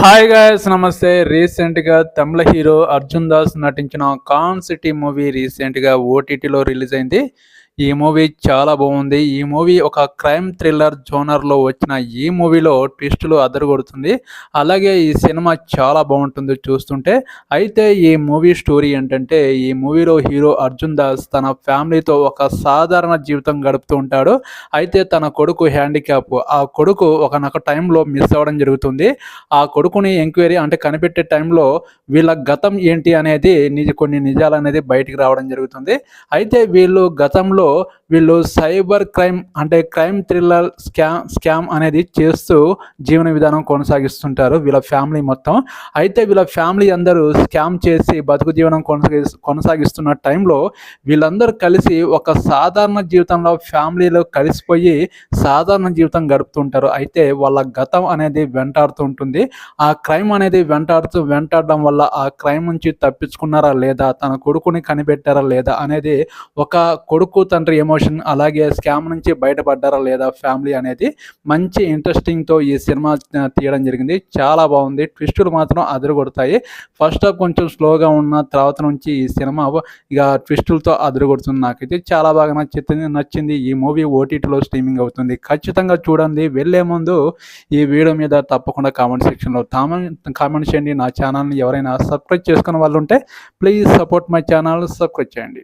Hi guys నమస్తే. రీసెంట్‌గా తమిళ hero 'Arjun Das' నటించిన 'ఖాన్ సిటీ' మూవీ రీసెంట్‌గా ఓటీటీలో రిలీజ్ అయింది. ఈ మూవీ చాలా బాగుంది. ఈ మూవీ ఒక క్రైమ్ థ్రిల్లర్ జోనర్‌లో వచ్చిన ఈ మూవీలో ట్విస్టులు అదరగొడుతుంది. అలాగే ఈ సినిమా చాలా బాగుంటుంది చూస్తుంటే. అయితే ఈ మూవీ స్టోరీ ఏంటంటే, ఈ మూవీలో హీరో 'అర్జున్ దాస్' తన ఫ్యామిలీతో ఒక సాధారణ జీవితం గడుపుతూ ఉంటాడు. అయితే తన కొడుకు హ్యాండిక్యాప్. ఆ కొడుకు ఒకానొక టైంలో మిస్ అవ్వడం జరుగుతుంది. ఆ కొడుకుని ఎంక్వైరీ అంటే కనిపెట్టే టైంలో వీళ్ళ గతం ఏంటి అనేది కొన్ని నిజాలనేది బయటికి రావడం జరుగుతుంది. అయితే వీళ్ళు సైబర్ క్రైమ్ అంటే క్రైమ్ థ్రిల్లర్ స్కామ్ అనేది చేస్తూ జీవన విధానం కొనసాగిస్తుంటారు వీళ్ళ ఫ్యామిలీ మొత్తం. అయితే వీళ్ళ ఫ్యామిలీ అందరూ స్కామ్ చేసి బతుకు జీవనం కొనసాగిస్తున్న టైంలో వీళ్ళందరూ కలిసి ఒక సాధారణ జీవితంలో ఫ్యామిలీలో కలిసిపోయి సాధారణ జీవితం గడుపుతుంటారు. అయితే వాళ్ళ గతం అనేది వెంటాడుతూ ఉంటుంది. ఆ క్రైమ్ అనేది వెంటాడడం వల్ల ఆ క్రైమ్ నుంచి తప్పించుకున్నారా లేదా, తన కొడుకుని కనిపెట్టారా లేదా అనేది ఒక కొడుకు తండ్రి ఎమోషన్, అలాగే స్కామ్ నుంచి బయటపడ్డారా లేదా ఫ్యామిలీ అనేది మంచి ఇంట్రెస్టింగ్తో ఈ సినిమా తీయడం జరిగింది. చాలా బాగుంది. ట్విస్టులు మాత్రం అదరగొడతాయి. ఫస్ట్ హాఫ్ కొంచెం స్లోగా ఉన్న తర్వాత నుంచి ఈ సినిమా ఇక ట్విస్టులతో అదరగొడుతుంది. నాకైతే చాలా బాగా నచ్చింది. ఈ మూవీ ఓటీటీలో స్ట్రీమింగ్ అవుతుంది. ఖచ్చితంగా చూడండి. వెళ్ళే ముందు ఈ వీడియో మీద తప్పకుండా కామెంట్ సెక్షన్లో కామెంట్ చేయండి. నా ఛానల్ని ఎవరైనా సబ్స్క్రైబ్ చేసుకున్న వాళ్ళు ఉంటే please support my channel, subscribe చేయండి.